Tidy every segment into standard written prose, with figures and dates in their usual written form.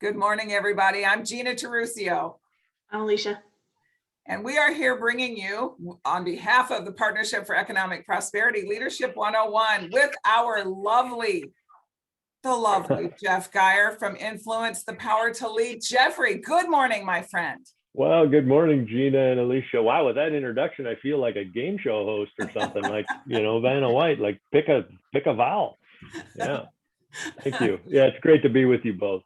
Good morning, everybody. I'm Gina Terusio, I'm Alicia. and we are here bringing you, on behalf of the Partnership for Economic Prosperity, Leadership 101 with our lovely Jeff Geier from Influence the Power2Lead. Jeffrey, good morning, my friend. Well, good morning, Gina and Alicia. Wow, with that introduction, I feel like a game show host or something, like, Vanna White, like pick a vowel. Yeah, thank you. Yeah, it's great to be with you both.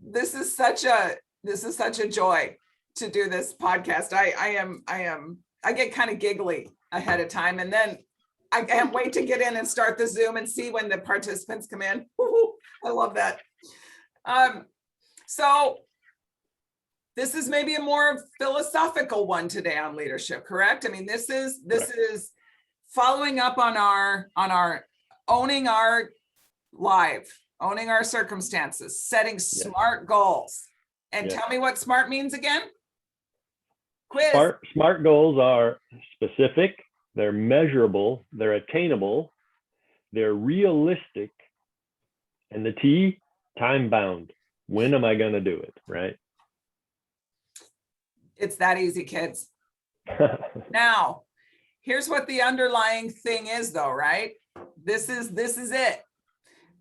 This is such a joy to do this podcast. I get kind of giggly ahead of time, and then I can't wait to get in and start the Zoom and see when the participants come in. I love that. So this is maybe a more philosophical one today on leadership, correct? I mean, this is following up on our owning our life, owning our circumstances, setting smart goals. And tell me what smart means again. Quiz. Smart goals are specific, they're measurable, they're attainable, they're realistic, and the T, time bound. When am I going to do it, right? It's that easy, kids. Now, here's what the underlying thing is, though, right? This is it.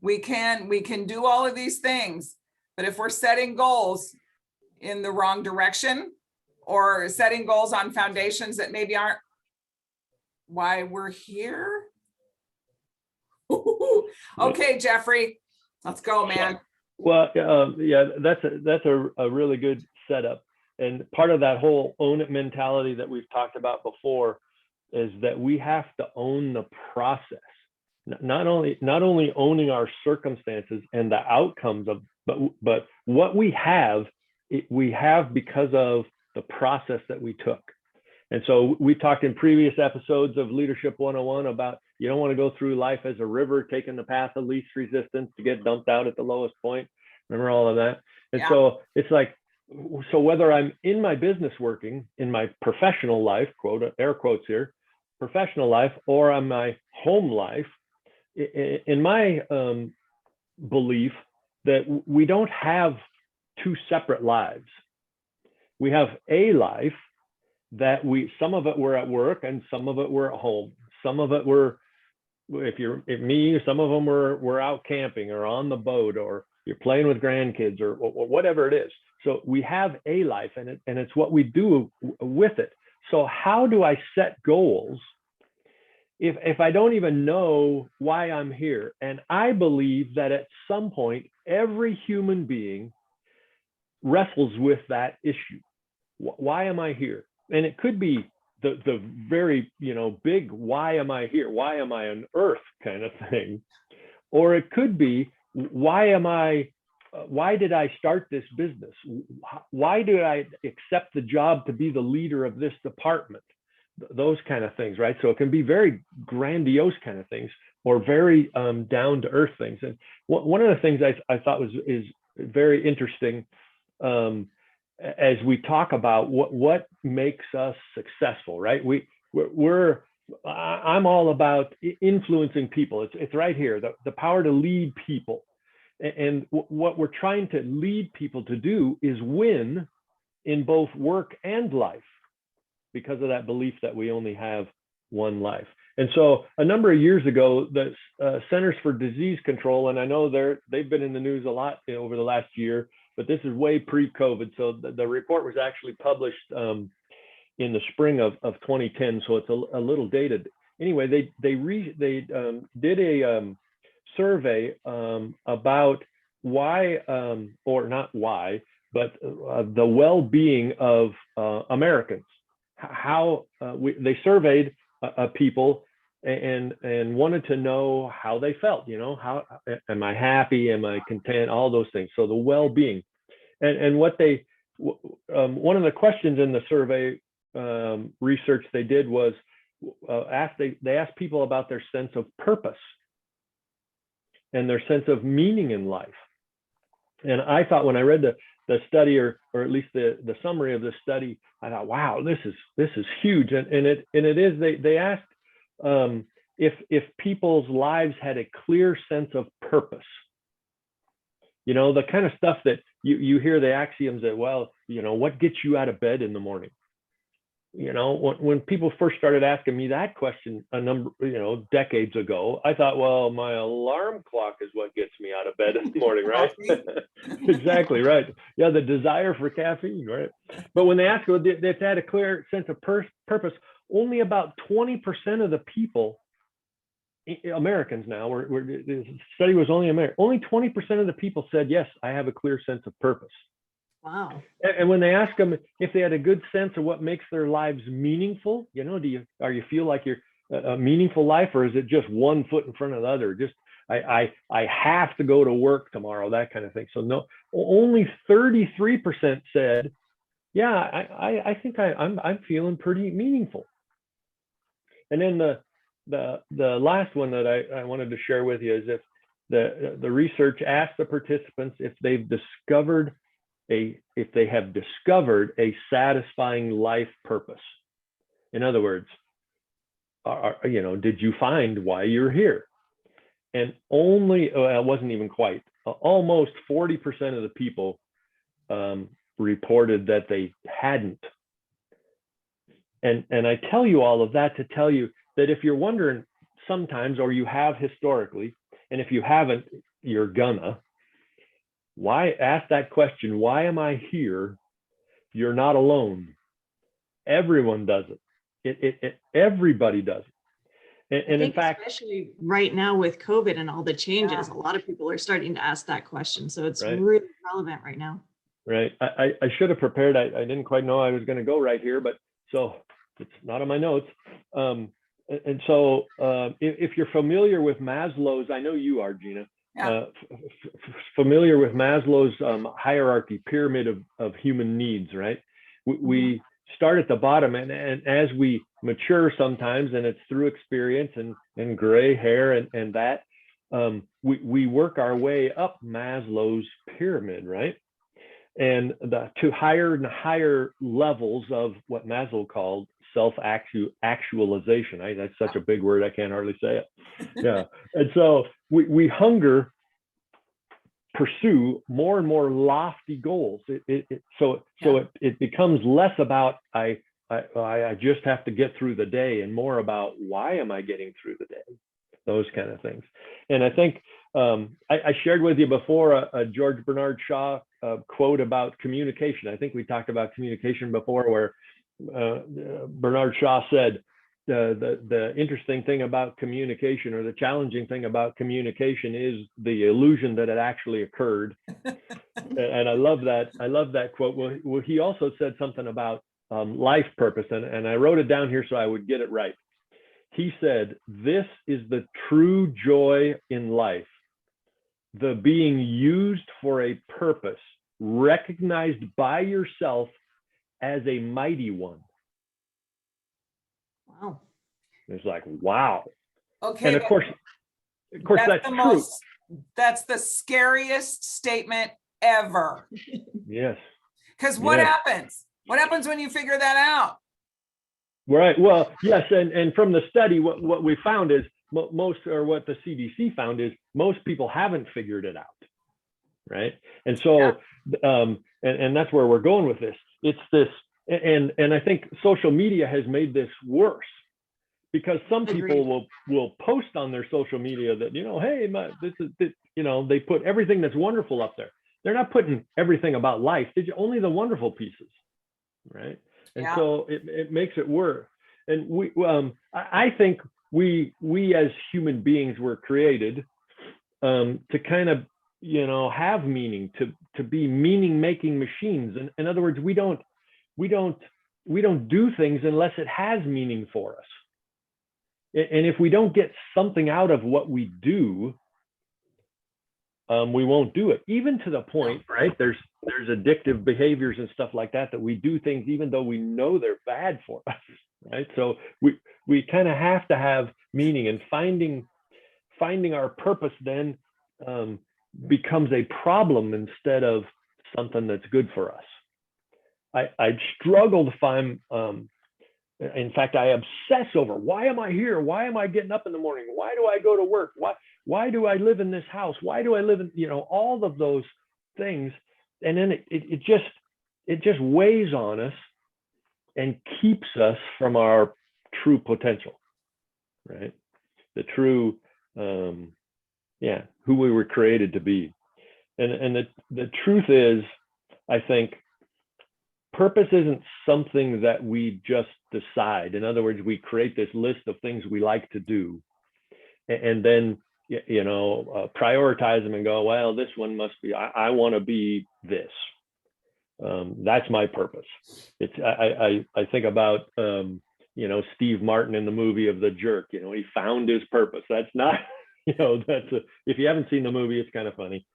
We can do all of these things, but if we're setting goals in the wrong direction or setting goals on foundations that maybe aren't why we're here. Okay, Jeffrey, let's go, man. Well, yeah, that's a really good setup. And part of that whole own it mentality that we've talked about before is that we have to own the process. Not only owning our circumstances and the outcomes of, but what we have because of the process that we took. And so we talked in previous episodes of Leadership 101 about you don't want to go through life as a river taking the path of least resistance to get dumped out at the lowest point. Remember all of that? And so it's like, so whether I'm in my business working, in my professional life, quote, air quotes here, professional life, or on my home life, in my belief that we don't have two separate lives. We have a life that some of it we're at work and some of it we're at home. Some of it some of them we're out camping or on the boat, or you're playing with grandkids or whatever it is. So we have a life, and it's what we do with it. So how do I set goals if I don't even know why I'm here? And I believe that at some point, every human being wrestles with that issue. Why am I here? And it could be the very, big, why am I here? Why am I on earth kind of thing? Or it could be, why did I start this business? Why did I accept the job to be the leader of this department? Those kind of things, right? So it can be very grandiose kind of things, or very down to earth things. And one of the things I thought is very interesting as we talk about what makes us successful, right? I'm all about influencing people. It's right here, the power to lead people. And what we're trying to lead people to do is win in both work and life, because of that belief that we only have one life. And so a number of years ago, the Centers for Disease Control, and I know they've been in the news a lot over the last year, but this is way pre-COVID. So the report was actually published in the spring of 2010. So it's a little dated. Anyway, they did a survey about why, or not why, but the well-being of Americans. How they surveyed people and wanted to know how they felt. How am I happy? Am I content? All those things. So the well-being, and what one of the questions in the survey research they did was they asked people about their sense of purpose and their sense of meaning in life. And I thought, when I read the study, or at least the summary of the study, I thought, wow, this is huge. And it is. They asked if people's lives had a clear sense of purpose. You know, the kind of stuff that you hear the axioms that, well, you know, what gets you out of bed in the morning? You know, when people first started asking me that question a number, you know, decades ago, I thought, well, my alarm clock is what gets me out of bed in the morning, right? Exactly, right. Yeah, the desire for caffeine, right? But when they ask, they had a clear sense of purpose. Only about 20% of the people, Americans now, the study was only American, only 20% of the people said, yes, I have a clear sense of purpose. Wow. And when they ask them if they had a good sense of what makes their lives meaningful, you know, are you feel like you're a meaningful life, or is it just one foot in front of the other? Just I have to go to work tomorrow, that kind of thing. So no, only 33% said, yeah, I think I'm feeling pretty meaningful. And then the last one that I wanted to share with you is if the research asked the participants if they have discovered a satisfying life purpose. In other words, you know, did you find why you're here? And only, it wasn't even quite, almost 40% of the people reported that they hadn't. And I tell you all of that to tell you that if you're wondering sometimes, or you have historically, and if you haven't, you're gonna, why ask that question, why am I here? You're not alone. Everyone does it. Everybody does it. And in fact, especially right now with COVID and all the changes, a lot of people are starting to ask that question. So it's really relevant right now. Right. I should have prepared. I didn't quite know I was going to go right here, but so it's not on my notes. And so if you're familiar with Maslow's, I know you are, Gina, familiar with Maslow's hierarchy, pyramid of human needs, right? We start at the bottom, and as we mature sometimes, and it's through experience and gray hair and that, we work our way up Maslow's pyramid, right? And to higher and higher levels of what Maslow called self-actualization. That's such a big word, I can't hardly say it. Yeah. And so we pursue more and more lofty goals. It becomes less about I just have to get through the day, and more about why am I getting through the day? Those kind of things. And I think I shared with you before a George Bernard Shaw quote about communication. I think we talked about communication before, where Bernard Shaw said, the interesting thing about communication, or the challenging thing about communication, is the illusion that it actually occurred. And I love that quote. Well, he also said something about life purpose, and I wrote it down here so I would get it right. He said, "This is the true joy in life, the being used for a purpose, recognized by yourself as a mighty one." Wow. It's like, wow. Okay. And of course that's true. That's the scariest statement ever. Yes. Because what happens? What happens when you figure that out? Right. Well, yes. And from the study, what we found is most, or what the CDC found is, most people haven't figured it out. Right. And so, and that's where we're going with this. It's this, and I think social media has made this worse, because some people will post on their social media that, you know, hey, this is, you know, they put everything that's wonderful up there. They're not putting everything about life. Only the wonderful pieces. Right. And so it makes it worse. And I think we as human beings were created to kind of, you know, have meaning, to be meaning making machines. And in other words, we don't do things unless it has meaning for us. And if we don't get something out of what we do, we won't do it. Even to the point, right? There's addictive behaviors and stuff like that we do things even though we know they're bad for us, right? So we kind of have to have meaning, and finding our purpose then becomes a problem instead of something that's good for us. I struggle to find. In fact, I obsess over, why am I here? Why am I getting up in the morning? Why do I go to work? why do I live in this house? Why do I live in, all of those things? And then it just weighs on us and keeps us from our true potential, right? The true, who we were created to be. And the truth is, I think purpose isn't something that we just decide. In other words, we create this list of things we like to do, and then prioritize them and go, well, this one must be, I want to be this. That's my purpose. It's I think about Steve Martin in the movie of The Jerk. He found his purpose. That's not if you haven't seen the movie, it's kind of funny.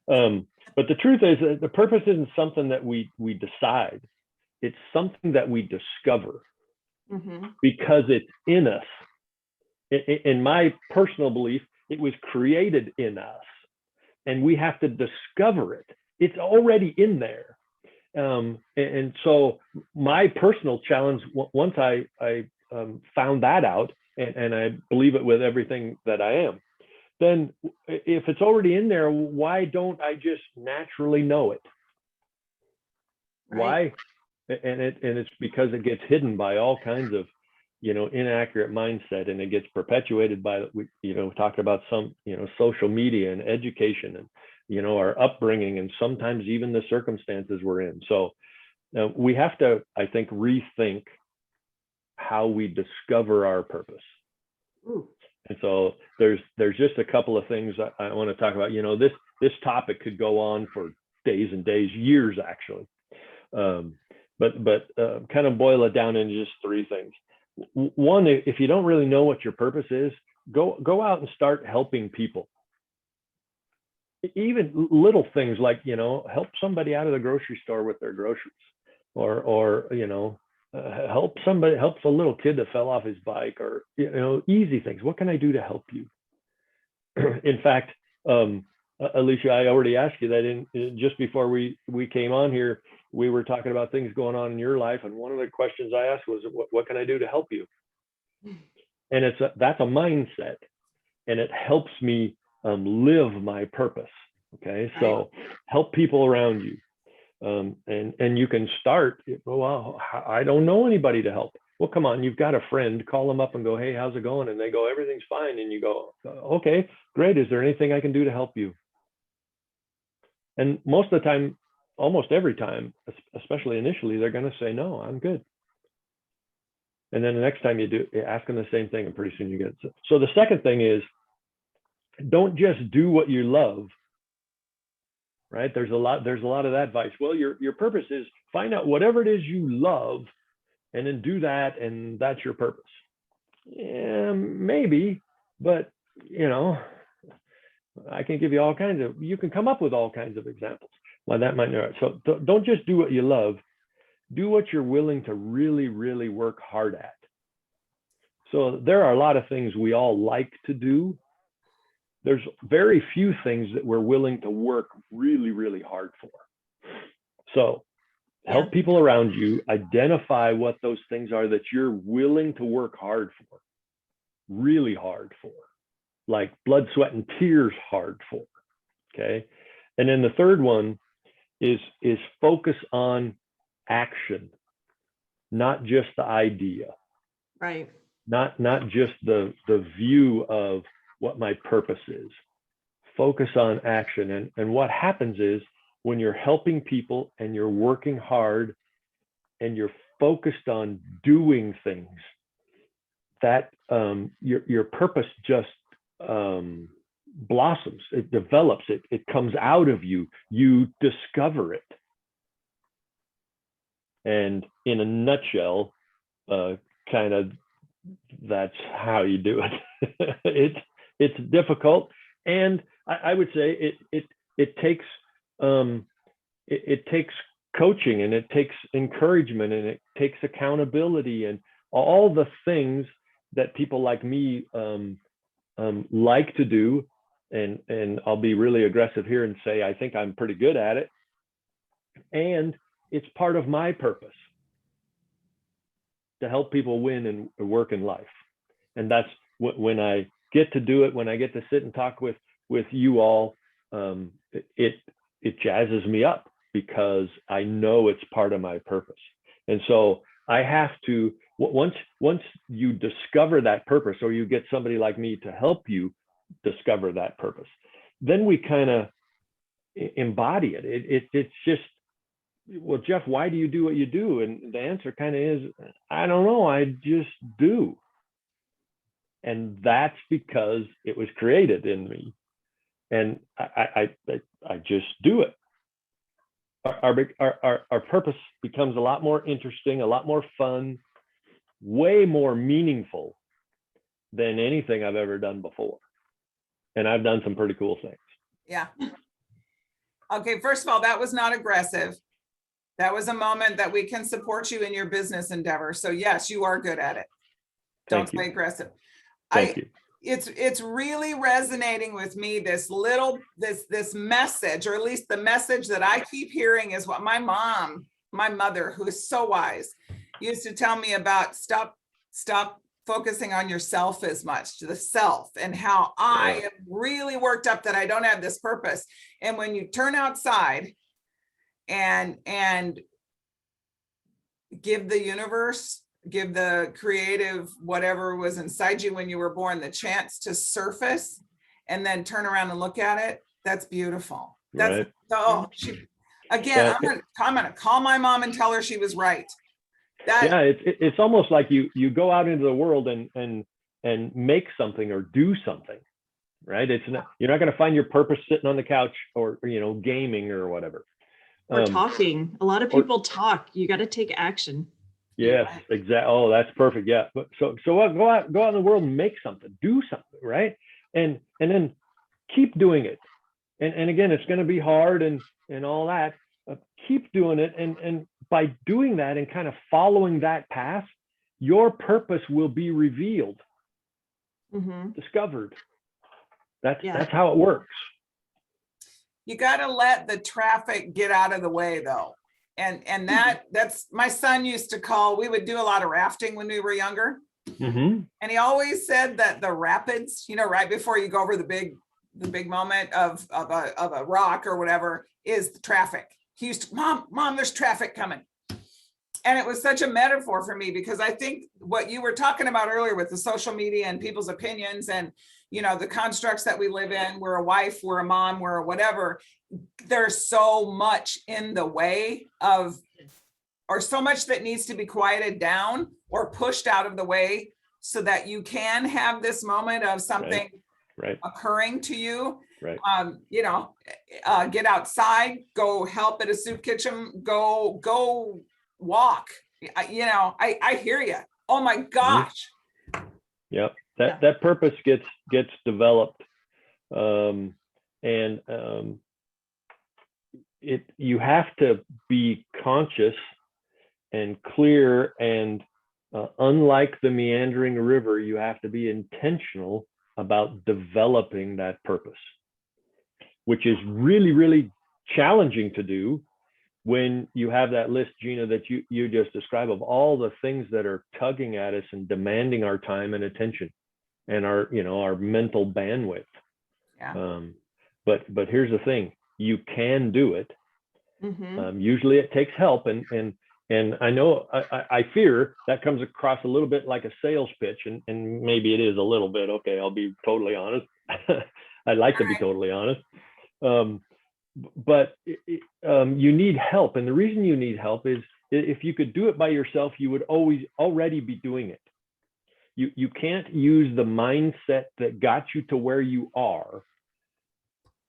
But the truth is that the purpose isn't something that we decide. It's something that we discover because it's in us. In my personal belief, it was created in us, and we have to discover it. It's already in there. And so my personal challenge, once I found that out, and I believe it with everything that I am, then if it's already in there, why don't I just naturally know it? Right. Why? And it's because it gets hidden by all kinds of, inaccurate mindset, and it gets perpetuated by, talking about some, social media and education and, our upbringing, and sometimes even the circumstances we're in. So we have to, I think, rethink how we discover our purpose. Ooh. And so there's just a couple of things I want to talk about. This topic could go on for days and days, years actually. But kind of boil it down into just three things. One, if you don't really know what your purpose is, go out and start helping people. Even little things like, help somebody out of the grocery store with their groceries, or help a little kid that fell off his bike, or, easy things. What can I do to help you? In fact, Alicia, I already asked you that just before we came on here. We were talking about things going on in your life, and one of the questions I asked was, what can I do to help you? And that's a mindset, and it helps me live my purpose. Okay, so help people around you, and you can start. Well, I don't know anybody to help. Well, come on, you've got a friend. Call them up and go, hey, how's it going? And they go, everything's fine. And you go, okay, great. Is there anything I can do to help you? And most of the time, almost every time, especially initially, they're going to say, no, I'm good. And then the next time you ask them the same thing, and pretty soon you get it. So the second thing is, don't just do what you love, right? There's a lot of that advice. Well, your purpose is find out whatever it is you love, and then do that, and that's your purpose. Yeah, maybe, but I can give you you can come up with all kinds of examples why that might not. So don't just do what you love, do what you're willing to really, really work hard at. So there are a lot of things we all like to do. There's very few things that we're willing to work really, really hard for. So help people around you identify what those things are that you're willing to work hard for, really hard for, like blood, sweat, and tears hard for. Okay. And then the third one is focus on action, not just the idea. Right. Not just the view of what my purpose is. Focus on action. And what happens is, when you're helping people and you're working hard and you're focused on doing things, that your purpose just blossoms, it develops, it comes out of you, you discover it. And in a nutshell, kind of that's how you do it. It's difficult, and I would say it takes coaching, and it takes encouragement, and it takes accountability, and all the things that people like me like to do. And I'll be really aggressive here and say I think I'm pretty good at it, and it's part of my purpose to help people win and work in life. And that's when I get to do it, when I get to sit and talk with you all, it jazzes me up because I know it's part of my purpose. And so I have to, once you discover that purpose, or you get somebody like me to help you discover that purpose, then we kind of embody it. It's just, well, Jeff, why do you do what you do? And the answer kind of is, I don't know, I just do. And that's because it was created in me. And I just do it. Our purpose becomes a lot more interesting, a lot more fun, way more meaningful than anything I've ever done before. And I've done some pretty cool things. Yeah. Okay, first of all, that was not aggressive. That was a moment that we can support you in your business endeavor. So yes, you are good at it. Don't say aggressive. Thank you. It's really resonating with me, this message, or at least the message that I keep hearing is what my mother, who is so wise, used to tell me about: stop focusing on yourself as much, to the self, and how I am really worked up that I don't have this purpose. And when you turn outside and give the universe, give the creative, whatever was inside you when you were born, the chance to surface, and then turn around and look at it, that's beautiful. That's again, I'm gonna call my mom and tell her she was right. It's almost like you go out into the world and make something or do something, right? It's not, you're not going to find your purpose sitting on the couch or gaming or whatever. Or talking. A lot of people talk. You got to take action. Yes, exactly. Oh, that's perfect. Yeah. But so what, go out in the world and make something, do something, right? And then keep doing it. And again, it's going to be hard and all that. Keep doing it. And by doing that and kind of following that path, your purpose will be revealed, discovered. That's how it works. You got to let the traffic get out of the way, though. And that's, my son used to call, we would do a lot of rafting when we were younger. And he always said that the rapids, right before you go over the big moment of a rock or whatever, is the traffic. He used to, mom, there's traffic coming. And it was such a metaphor for me, because I think what you were talking about earlier with the social media and people's opinions and, the constructs that we live in, we're a wife, we're a mom, we're a whatever. There's so much in the way of, or so much that needs to be quieted down or pushed out of the way so that you can have this moment of something occurring to you. Right. Get outside, go help at a soup kitchen, go walk. I hear you. Oh my gosh. Yep. That purpose gets developed. You have to be conscious and clear, and unlike the meandering river, you have to be intentional about developing that purpose, which is really, really challenging to do when you have that list, Gina, that you just described, of all the things that are tugging at us and demanding our time and attention and our mental bandwidth. But here's the thing, you can do it. Usually it takes help, and I know I fear that comes across a little bit like a sales pitch, and maybe it is a little bit. Okay, I'll be totally honest. I'd like to be totally honest. But you need help, and the reason you need help is, if you could do it by yourself, you would already be doing it. You can't use the mindset that got you to where you are,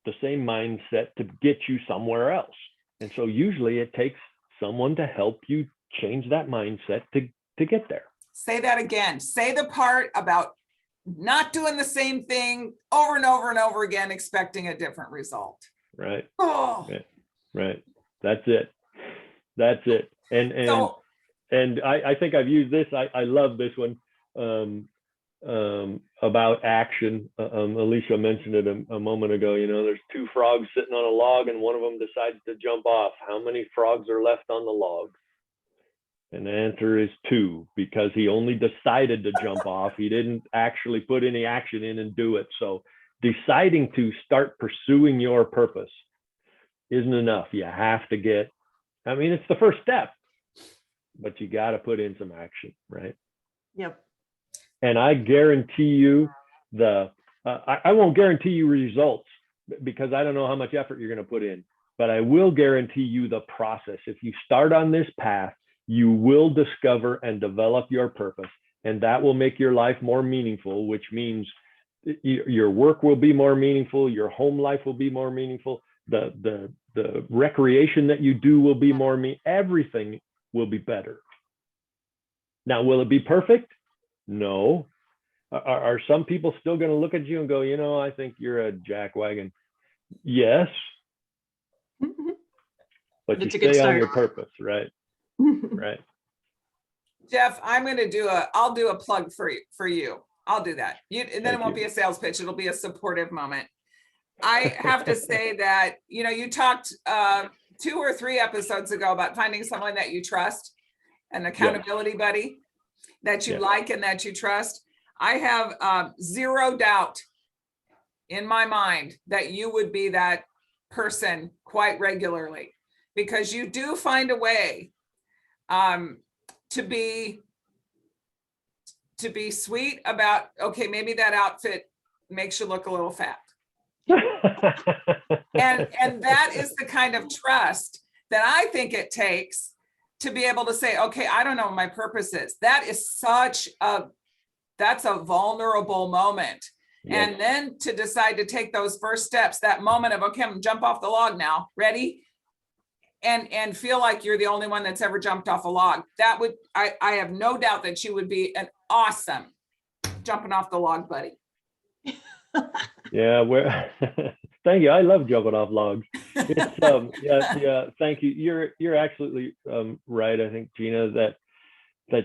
the same mindset, to get you somewhere else. And so usually it takes someone to help you change that mindset to get there. Say that again. Say the part about not doing the same thing over and over and over again, expecting a different result. Right. Oh. Right. That's it. And I think I've used this. I love this one, about action. Alicia mentioned it a moment ago. There's two frogs sitting on a log, and one of them decides to jump off. How many frogs are left on the log? And the answer is 2, because he only decided to jump off. He didn't actually put any action in and do it. So deciding to start pursuing your purpose isn't enough. You have to get, I mean, it's the first step, but you got to put in some action, right? Yep. And I guarantee you I won't guarantee you results because I don't know how much effort you're going to put in, but I will guarantee you the process. If you start on this path, you will discover and develop your purpose, and that will make your life more meaningful, which means your work will be more meaningful, your home life will be more meaningful, the recreation that you do will be more everything will be better. Now, will it be perfect? No. Are some people still going to look at you and go, you know, I think you're a jackwagon? Yes. But you stay on your purpose, right? Right. Jeff, I'll do a plug for you. I'll do that. And then it won't be a sales pitch. It'll be a supportive moment. I have to say that, you know, you talked 2 or 3 episodes ago about finding someone that you trust, an accountability buddy that you like and that you trust. I have 0 doubt in my mind that you would be that person quite regularly, because you do find a way to be sweet about, okay, maybe that outfit makes you look a little fat. and that is the kind of trust that I think it takes to be able to say, okay, I don't know what my purpose is. That's a vulnerable moment. Yes. And then to decide to take those first steps, that moment of, okay, I'm gonna jump off the log now, ready? And feel like you're the only one that's ever jumped off a log. That would, I have no doubt that you would be an awesome jumping off the log buddy. Yeah, thank you. I love jumping off logs. It's, thank you. You're absolutely right. I think, Gina, that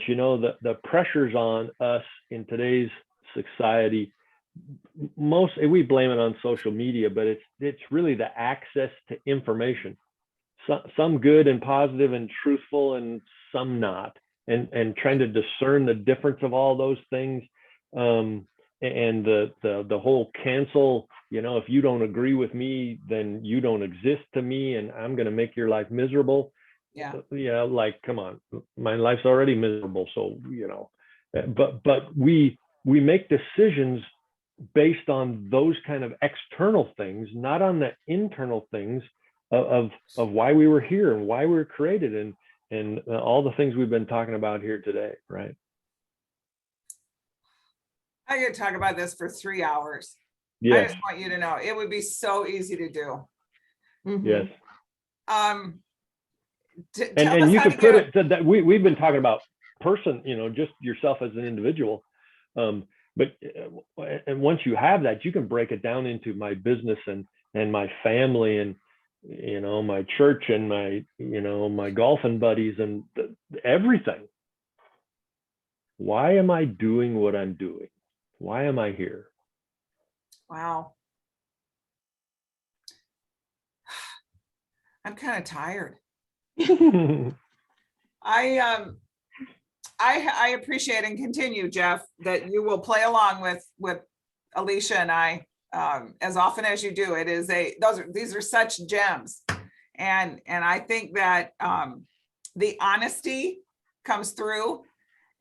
you know the pressures on us in today's society, we blame it on social media, but it's really the access to information. Some good and positive and truthful, and some not, and trying to discern the difference of all those things, and the whole cancel, you know, if you don't agree with me, then you don't exist to me, and I'm going to make your life miserable. Yeah, like, come on, my life's already miserable. So, you know, but we make decisions based on those kind of external things, not on the internal things of why we were here and why we were created, and all the things we've been talking about here today, right? I could talk about this for 3 hours. Yes. I just want you to know it would be so easy to do. Yes. And you could put it that we've been talking about person, you know, just yourself as an individual. But once you have that, you can break it down into my business and my family, and, you know, my church, and my, you know, my golfing buddies, and everything. Why am I doing what I'm doing? Why am I here? Wow. I'm kind of tired. I appreciate and continue, Jeff, that you will play along with Alicia and I as often as you do. These are such gems, and I think that the honesty comes through,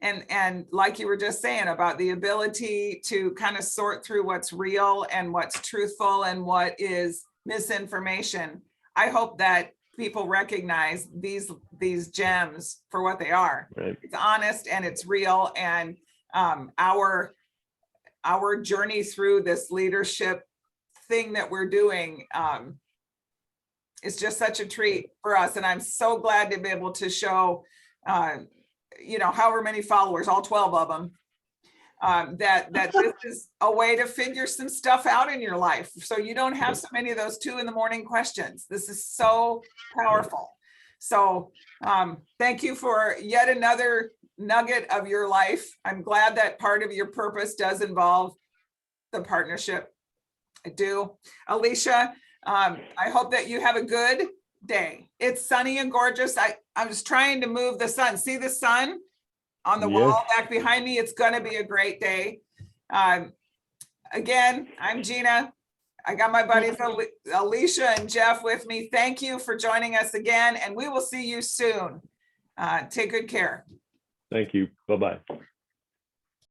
and like you were just saying about the ability to kind of sort through what's real and what's truthful and what is misinformation. I hope that people recognize these gems for what they are. Right. It's honest and it's real, and our journey through this leadership thing that we're doing is just such a treat for us. And I'm so glad to be able to show, you know, however many followers, all 12 of them, that this is a way to figure some stuff out in your life, so you don't have so many of those 2 a.m. questions. This is so powerful. So thank you for yet another nugget of your life. I'm glad that part of your purpose does involve the partnership. I do. Alicia, I hope that you have a good day. It's sunny and gorgeous. I was trying to move the sun. See the sun on the Yes. wall back behind me? It's going to be a great day. Again, I'm Gina. I got my buddies Alicia and Jeff with me. Thank you for joining us again, and we will see you soon. Take good care. Thank you. Bye-bye.